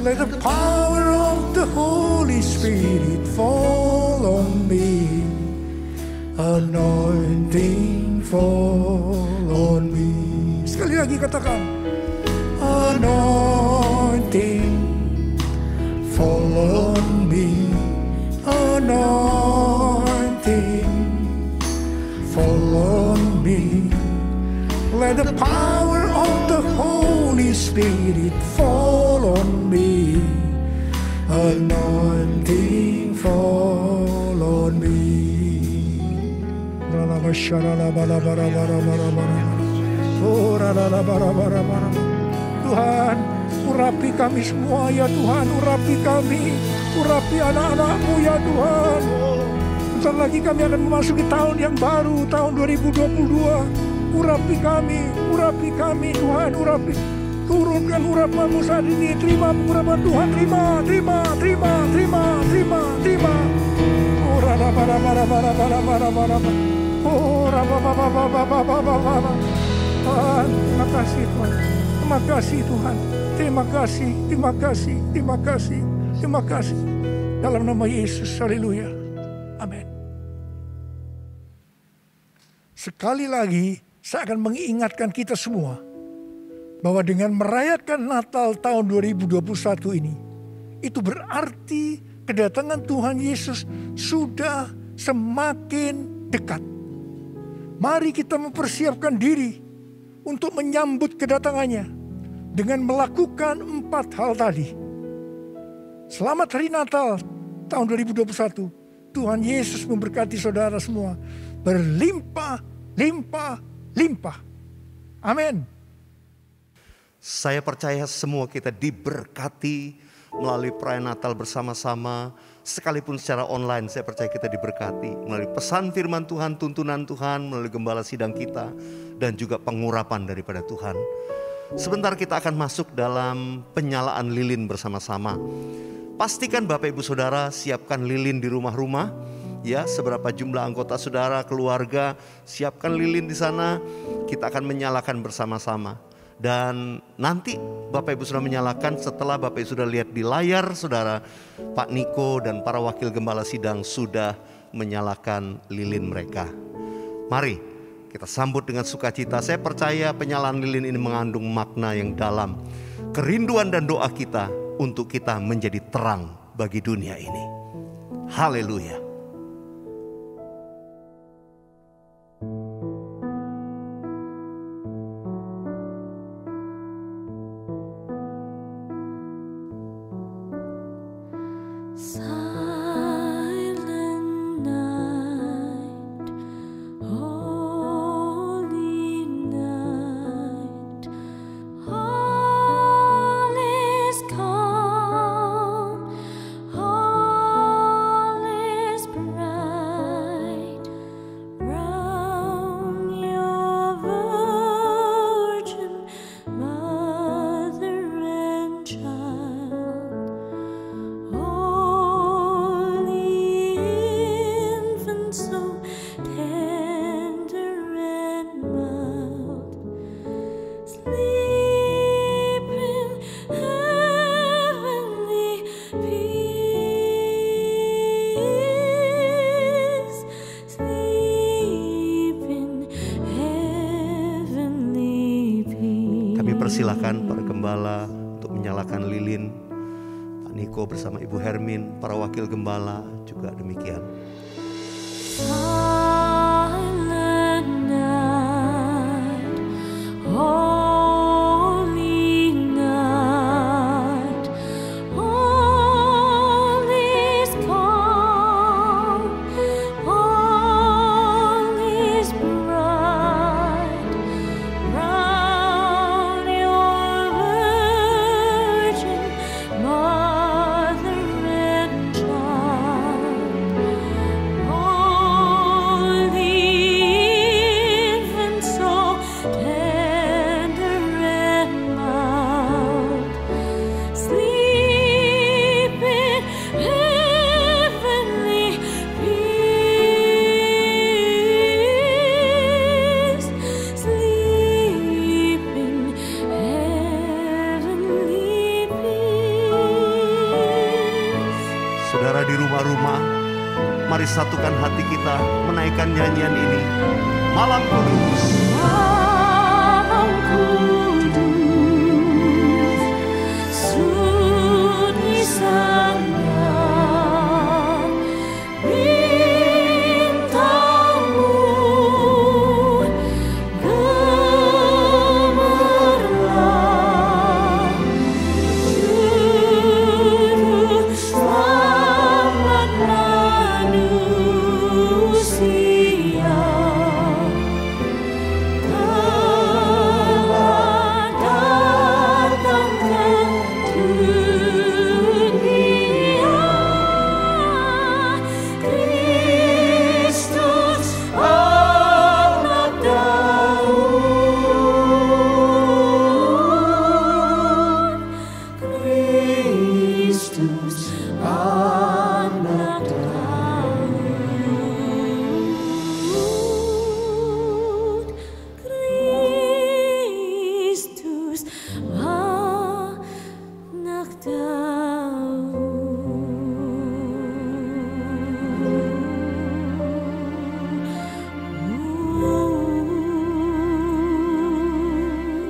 Let the power of the Holy Spirit fall on me. Anointing fall on me. Sekali lagi katakan, anointing fall on me. Anointing fall on me. Let the power of the Holy Spirit fall on me. Anointing fall on me. Tuhan, urapi kami semua ya Tuhan, urapi kami, urapi anak-anak-Mu ya Tuhan. Bentar lagi kami akan memasuki tahun yang baru, tahun 2022. Urapi kami Tuhan, urapi. Turunkan urapan-Mu saat ini, terima pengurapan Tuhan, terima. Tuhan, terima kasih Tuhan. Terima kasih Tuhan. Terima kasih. Dalam nama Yesus, haleluya. Amin. Sekali lagi, saya akan mengingatkan kita semua bahwa dengan merayakan Natal tahun 2021 ini, itu berarti kedatangan Tuhan Yesus sudah semakin dekat. Mari kita mempersiapkan diri untuk menyambut kedatangannya dengan melakukan 4 hal tadi. Selamat Hari Natal tahun 2021. Tuhan Yesus memberkati saudara semua berlimpah. Amin. Saya percaya semua kita diberkati melalui perayaan Natal bersama-sama. Sekalipun secara online, saya percaya kita diberkati melalui pesan firman Tuhan, tuntunan Tuhan, melalui gembala sidang kita, dan juga pengurapan daripada Tuhan. Sebentar kita akan masuk dalam penyalaan lilin bersama-sama. Pastikan Bapak Ibu Saudara siapkan lilin di rumah-rumah. Ya, seberapa jumlah anggota saudara, keluarga, siapkan lilin di sana. Kita akan menyalakan bersama-sama. Dan nanti Bapak Ibu sudah menyalakan, setelah Bapak Ibu sudah lihat di layar saudara, Pak Niko dan para wakil gembala sidang sudah menyalakan lilin mereka. Mari kita sambut dengan sukacita. Saya percaya penyalaan lilin ini mengandung makna yang dalam. Kerinduan dan doa kita untuk kita menjadi terang bagi dunia ini. Haleluya. persilahkan para gembala untuk menyalakan lilin. Pak Niko bersama Ibu Hermin, para wakil gembala juga demikian. Silent night, holy night, all is calm, all is bright, round your virgin mother and child. Saudara di rumah-rumah, mari satukan hati kita menaikkan nyanyian ini. Malam Kudus. Malam kudus, sunyi sangat, bintangmu gemerlap, juru selamat manusia.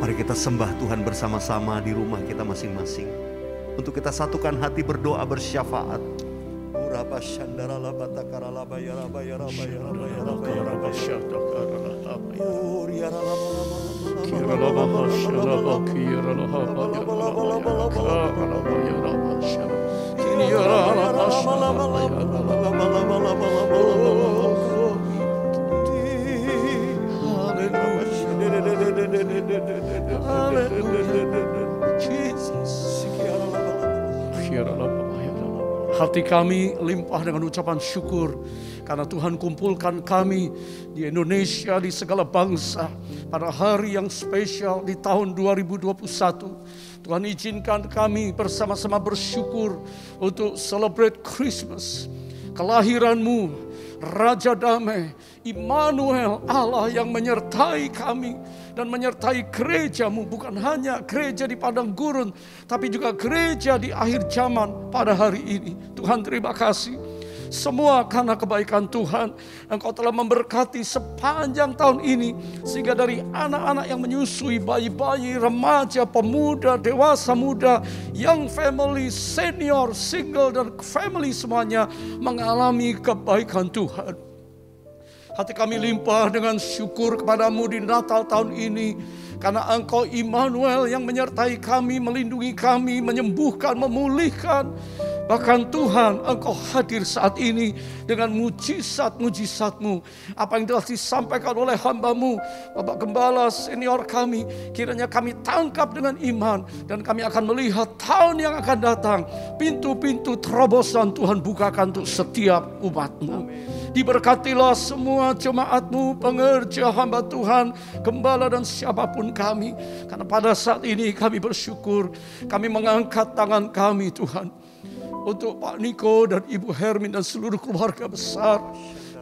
Mari kita sembah Tuhan bersama-sama di rumah kita masing-masing. Untuk kita satukan hati berdoa bersyafaat. Hati kami limpah dengan ucapan syukur karena Tuhan kumpulkan kami di Indonesia, di segala bangsa pada hari yang spesial di tahun 2021. Tuhan izinkan kami bersama-sama bersyukur untuk celebrate Christmas, kelahiran-Mu, Raja Damai, Immanuel, Allah yang menyertai kami dan menyertai gereja-Mu, bukan hanya gereja di padang gurun, tapi juga gereja di akhir zaman pada hari ini. Tuhan terima kasih. Semua karena kebaikan Tuhan, Engkau telah memberkati sepanjang tahun ini, sehingga dari anak-anak yang menyusui, bayi-bayi, remaja, pemuda, dewasa muda, young family, senior, single, dan family semuanya mengalami kebaikan Tuhan. Hati kami limpah dengan syukur kepadamu di Natal tahun ini, karena Engkau Immanuel yang menyertai kami, melindungi kami, menyembuhkan, memulihkan. Bahkan Tuhan, Engkau hadir saat ini dengan mujizat-mujizat-Mu. Apa yang telah disampaikan oleh hamba-Mu, Bapak Gembala senior kami, kiranya kami tangkap dengan iman, dan kami akan melihat tahun yang akan datang. Pintu-pintu terobosan Tuhan bukakan untuk setiap umat-Mu. Diberkatilah semua jemaat-Mu, pengerja hamba Tuhan, gembala dan siapapun kami. Karena pada saat ini kami bersyukur, kami mengangkat tangan kami Tuhan, untuk Pak Niko dan Ibu Hermin dan seluruh keluarga besar.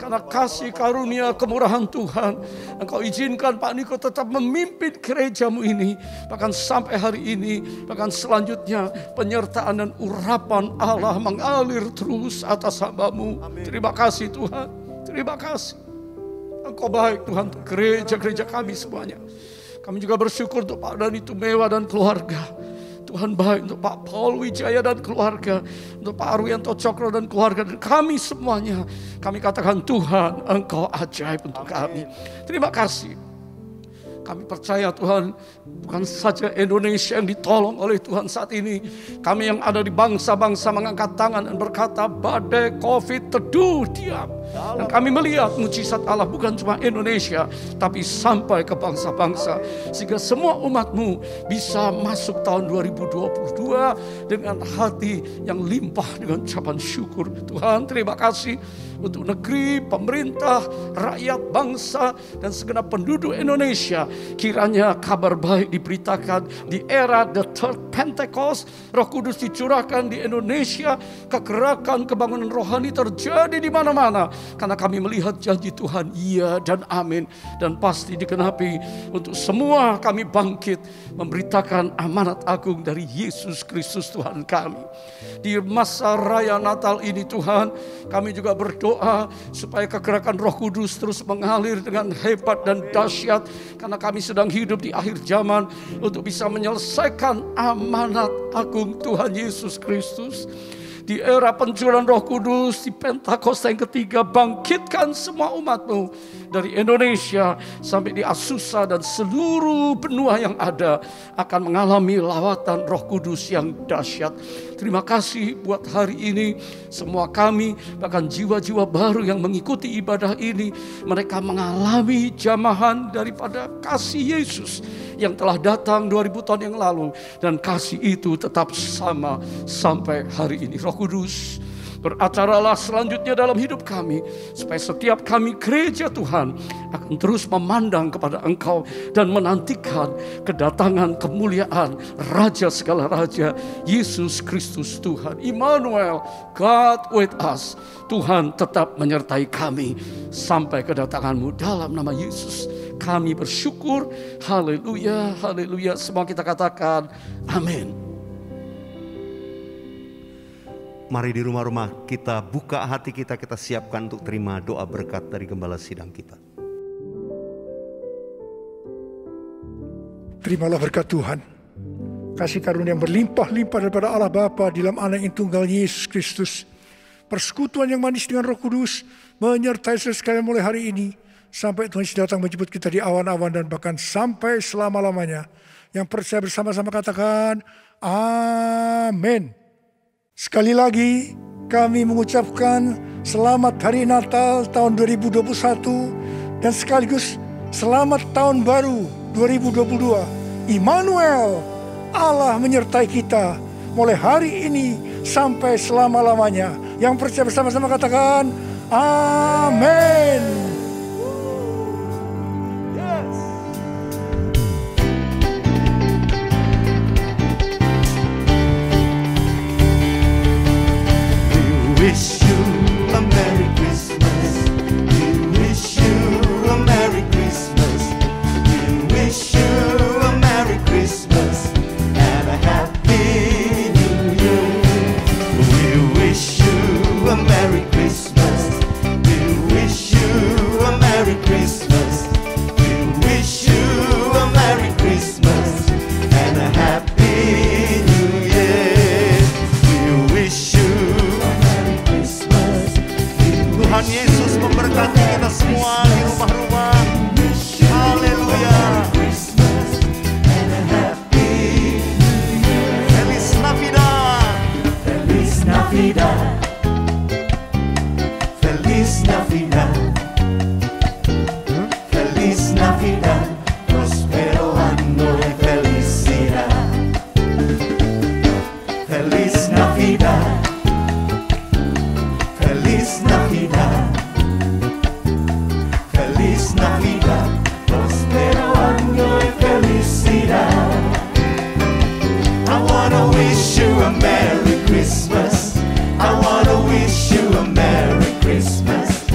Karena kasih karunia kemurahan Tuhan, Engkau izinkan Pak Niko tetap memimpin gereja-Mu ini, bahkan sampai hari ini, bahkan selanjutnya penyertaan dan urapan Allah mengalir terus atas hamba-Mu. Terima kasih Tuhan, terima kasih. Engkau baik Tuhan, gereja-gereja kami semuanya. Kami juga bersyukur untuk Pak Dhani Tumewa dan keluarga. Tuhan baik untuk Pak Paul Wijaya dan keluarga, untuk Pak Arwianto Cokro dan keluarga, dan kami semuanya. Kami katakan Tuhan, Engkau ajaib untuk kami. Terima kasih. Kami percaya Tuhan, bukan saja Indonesia yang ditolong oleh Tuhan saat ini. Kami yang ada di bangsa-bangsa mengangkat tangan dan berkata, badai COVID teduh diam. Dan kami melihat mujizat Allah bukan cuma Indonesia, tapi sampai ke bangsa-bangsa. Sehingga semua umat-Mu bisa masuk tahun 2022 dengan hati yang limpah dengan ucapan syukur. Tuhan, terima kasih untuk negeri, pemerintah, rakyat, bangsa, dan segenap penduduk Indonesia. Kiranya kabar baik diberitakan di era The Third Pentecost. Roh Kudus dicurahkan di Indonesia. Kegerakan, kebangunan rohani terjadi di mana-mana. Karena kami melihat janji Tuhan, iya dan amin. Dan pasti digenapi. Untuk semua kami bangkit memberitakan amanat agung dari Yesus Kristus Tuhan kami. Di masa raya Natal ini Tuhan, kami juga berdoa supaya kegerakan Roh Kudus terus mengalir dengan hebat dan dahsyat. Karena kami sedang hidup di akhir zaman untuk bisa menyelesaikan amanat agung Tuhan Yesus Kristus. Di era pencurahan Roh Kudus, di Pentakosta yang ketiga, bangkitkan semua umat-Mu dari Indonesia sampai di Azusa dan seluruh benua yang ada akan mengalami lawatan Roh Kudus yang dahsyat. Terima kasih buat hari ini. Semua kami, bahkan jiwa-jiwa baru yang mengikuti ibadah ini, mereka mengalami jamahan daripada kasih Yesus yang telah datang 2000 tahun yang lalu. Dan kasih itu tetap sama sampai hari ini. Roh Kudus, beracaralah selanjutnya dalam hidup kami, supaya setiap kami gereja Tuhan akan terus memandang kepada Engkau dan menantikan kedatangan kemuliaan Raja segala Raja, Yesus Kristus Tuhan. Immanuel, God with us. Tuhan tetap menyertai kami sampai kedatangan-Mu. Dalam nama Yesus kami bersyukur. Haleluya, haleluya. Semua kita katakan amin. Mari di rumah-rumah kita buka hati kita, kita siapkan untuk terima doa berkat dari Gembala Sidang kita. Terimalah berkat Tuhan. Kasih karunia yang berlimpah-limpah daripada Allah Bapa di dalam Anak yang tunggal Yesus Kristus. Persekutuan yang manis dengan Roh Kudus menyertai saudara sekalian mulai hari ini sampai Tuhan Yesus datang menjemput kita di awan-awan dan bahkan sampai selama-lamanya. Yang percaya bersama-sama katakan amin. Sekali lagi kami mengucapkan selamat hari Natal tahun 2021 dan sekaligus selamat tahun baru 2022. Immanuel, Allah menyertai kita mulai hari ini sampai selama-lamanya. Yang percaya bersama-sama katakan amin. Wish you a Merry Christmas. We wish you a Merry Christmas. We wish you a Merry Christmas and a Happy New Year. We wish you a Merry Christmas. We wish you a Merry Christmas. We wish you a Merry Christmas and a Happy New Year. We wish you Tuhan Yesus memberkati kita semua di rumah-rumah. Haleluya. Feliz Navidad. Feliz Navidad. Feliz Navidad. Feliz Navidad. Prospero año y felicidad. Feliz Navidad. Feliz Navidad, Feliz Navidad, prospero año y felicidad. I wanna wish you a Merry Christmas. I wanna wish you a Merry Christmas.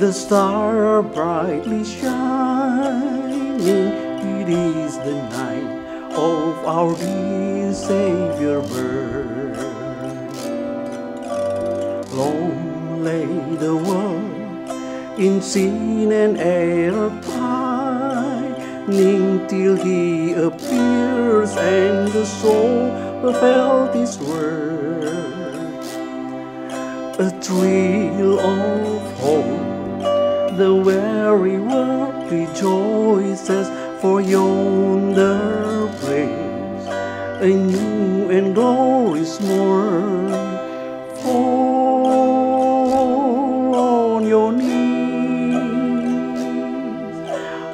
the star brightly shining, it is the night of our dear Savior birth. Long lay the world in sin and error pining, till He appears and the soul felt His word. A thrill of hope, the weary world rejoices, for yonder breaks a new and glorious morn. Fall on your knees,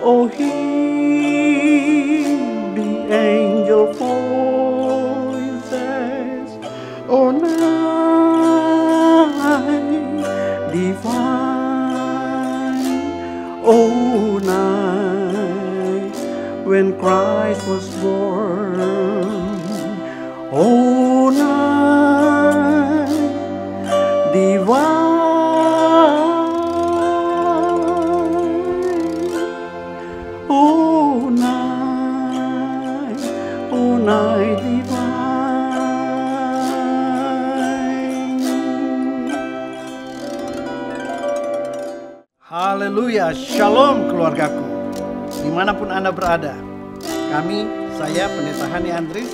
oh hear the angel voices, oh night divine, oh night when Christ was born, oh night divine, oh night divine. Haleluya, shalom keluargaku, dimanapun Anda berada. Kami, saya Pendeta Hani Andris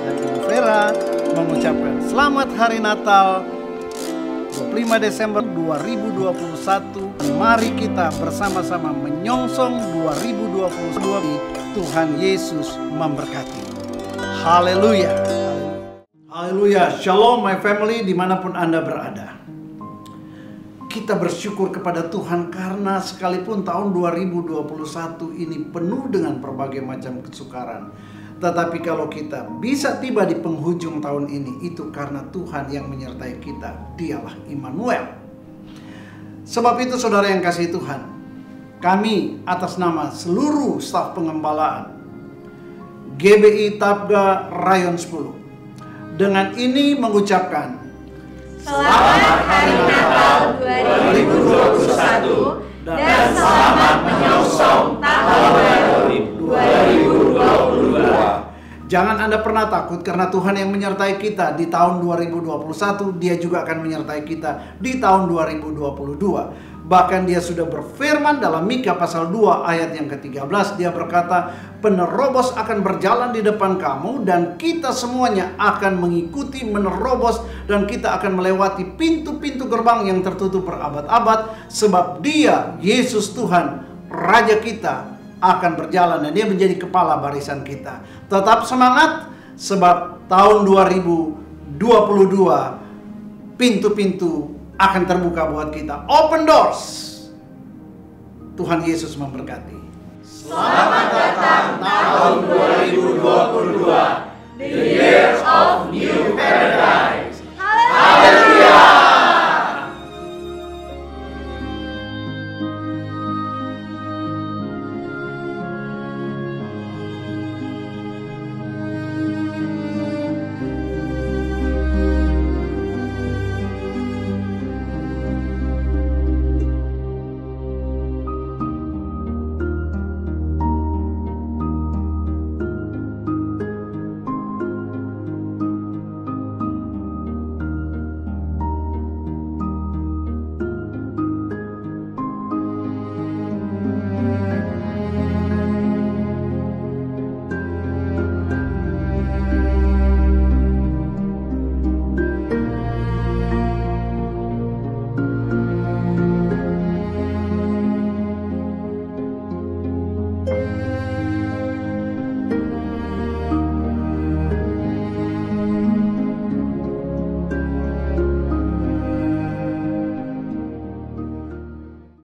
dan Ibu Vera mengucapkan selamat Hari Natal 25 Desember 2021. Mari kita bersama-sama menyongsong 2022. Tuhan Yesus memberkati. Haleluya. Haleluya, shalom my family dimanapun Anda berada. Kita bersyukur kepada Tuhan karena sekalipun tahun 2021 ini penuh dengan berbagai macam kesukaran, tetapi kalau kita bisa tiba di penghujung tahun ini, itu karena Tuhan yang menyertai kita. Dialah Immanuel. Sebab itu saudara yang kasih Tuhan, kami atas nama seluruh staf pengembalaan GBI Tabga Rayon 10 dengan ini mengucapkan Selamat Hari Natal 2021 dan selamat menyongsong tahun baru 2022. Jangan Anda pernah takut karena Tuhan yang menyertai kita di tahun 2021, Dia juga akan menyertai kita di tahun 2022. Bahkan Dia sudah berfirman dalam Mika pasal 2 ayat yang ke-13. Dia berkata, penerobos akan berjalan di depan kamu dan kita semuanya akan mengikuti menerobos, dan kita akan melewati pintu-pintu gerbang yang tertutup berabad-abad, sebab Dia, Yesus Tuhan, Raja kita, akan berjalan dan Dia menjadi kepala barisan kita. Tetap semangat, sebab tahun 2022 pintu-pintu akan terbuka buat kita. Open doors. Tuhan Yesus memberkati. Selamat